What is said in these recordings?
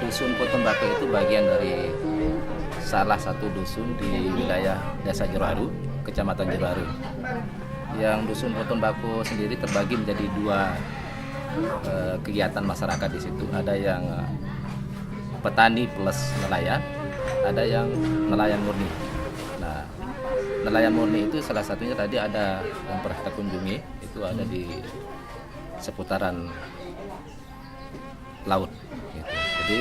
Dusun Potong Bako itu bagian dari salah satu dusun di wilayah Desa Jeroharu, Kecamatan Jeroharu. Yang Dusun Potong Bako sendiri terbagi menjadi dua kegiatan masyarakat di situ. Ada yang petani plus nelayan, ada yang nelayan murni. Nah, nelayan murni itu salah satunya tadi ada yang pernah kita kunjungi, itu ada di seputaran laut. Gitu. Jadi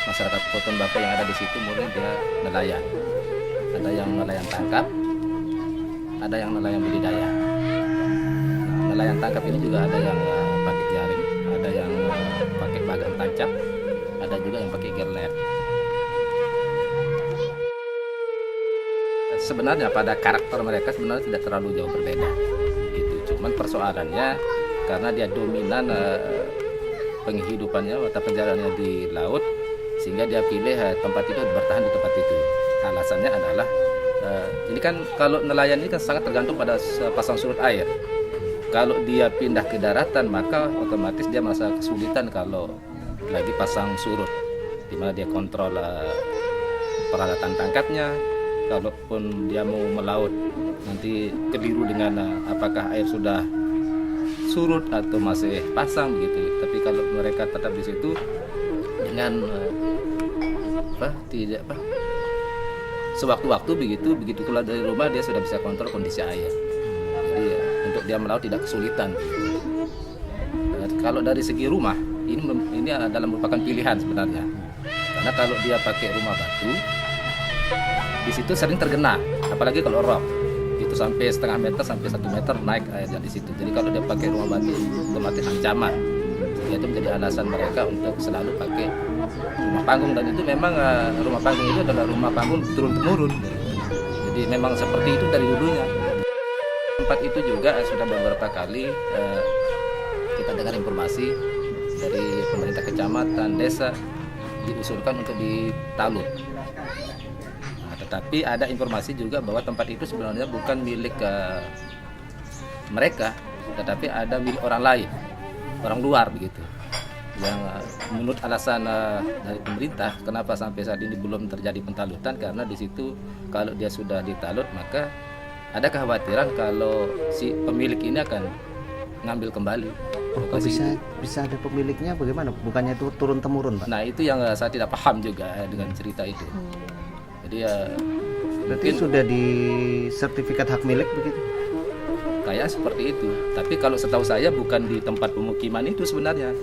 masyarakat Potong Bako yang ada di situ murni dia nelayan. Ada yang nelayan tangkap, ada yang nelayan budidaya. Nah, nelayan tangkap ini juga ada yang pakai jaring, ada yang pakai bagan tancap, ada juga yang pakai gearnet. Sebenarnya pada karakter mereka sebenarnya tidak terlalu jauh berbeda. Gitu. Cuman persoalannya karena dia dominan penghidupannya atau penjaraannya di laut, sehingga dia pilih tempat itu bertahan di tempat itu. Alasannya adalah ini kan kalau nelayan ini kan sangat tergantung pada pasang surut air. Kalau dia pindah ke daratan maka otomatis dia merasa kesulitan kalau lagi pasang surut, di mana dia kontrol peralatan tangkapnya. Kalaupun dia mau melaut nanti keliru dengan apakah air sudah surut atau masih pasang begitu. Tapi kalau mereka tetap di situ dengan sewaktu-waktu begitu keluar dari rumah dia sudah bisa kontrol kondisi air. Jadi untuk dia melaut tidak kesulitan. Kalau dari segi rumah ini adalah merupakan pilihan sebenarnya. Karena kalau dia pakai rumah batu di situ sering tergenang, apalagi kalau rob itu sampai setengah meter sampai 1 meter naik airnya di situ. Jadi kalau dia pakai rumah batu otomatis ancaman. Itu menjadi alasan mereka untuk selalu pakai rumah panggung, dan itu memang rumah panggung itu adalah rumah panggung turun temurun. Jadi memang seperti itu dari dulunya. Tempat itu juga sudah beberapa kali kita dengar informasi dari pemerintah kecamatan, desa diusulkan untuk ditalut. Tetapi ada informasi juga bahwa tempat itu sebenarnya bukan milik mereka, tetapi ada milik orang lain, orang luar begitu. Yang menurut alasan dari pemerintah, kenapa sampai saat ini belum terjadi pentalutan, karena di situ kalau dia sudah ditalut maka ada kekhawatiran kalau si pemilik ini akan ngambil kembali. Oh, bisa ada pemiliknya bagaimana? Bukannya itu turun temurun, Pak? Nah itu yang saya tidak paham juga dengan cerita itu. Jadi berarti mungkin sudah di sertifikat hak milik begitu? Kayak seperti itu. Tapi kalau setahu saya bukan di tempat pemukiman itu sebenarnya.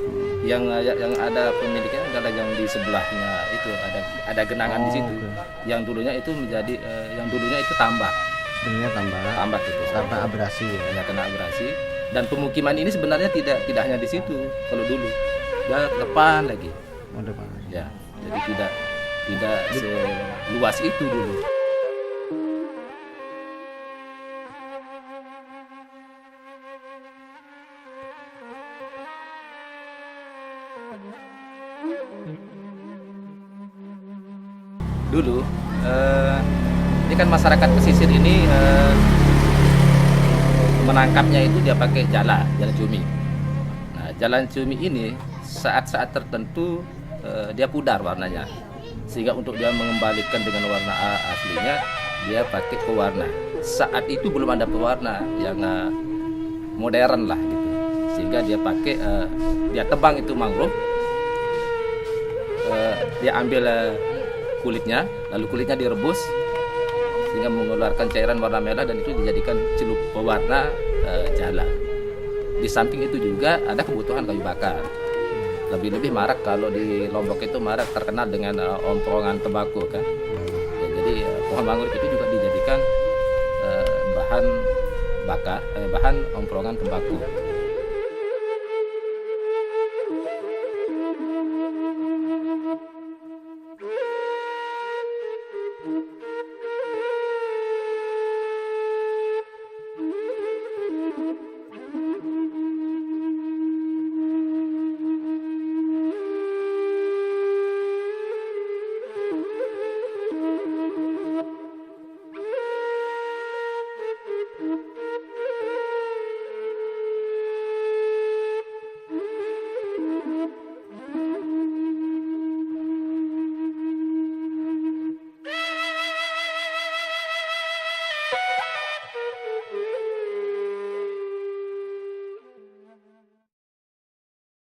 Yang ada pemiliknya adalah yang di sebelahnya itu ada genangan di situ. Okay. Yang dulunya itu menjadi yang dulunya itu tambak. Sebenarnya tambak Itu karena abrasi ya. Kena abrasi. Dan pemukiman ini sebenarnya tidak hanya di situ kalau dulu. Dia depan lagi. Oh, depan. Ya. Jadi tidak seluas itu dulu. Dulu ini kan masyarakat pesisir ini menangkapnya itu dia pakai jalan cumi. Nah, jalan cumi ini saat-saat tertentu dia pudar warnanya, sehingga untuk dia mengembalikan dengan warna aslinya dia pakai pewarna. Saat itu belum ada pewarna yang modern lah gitu, sehingga dia pakai dia tebang itu mangrove, dia ambil kulitnya, lalu kulitnya direbus sehingga mengeluarkan cairan warna merah, dan itu dijadikan celup pewarna jala. Di samping itu juga ada kebutuhan kayu bakar. Lebih-lebih marak kalau di Lombok itu marak terkenal dengan omprongan tembakau kan. Ya, jadi pohon mangrove itu juga dijadikan bahan bakar, bahan omprongan tembakau. Thank you.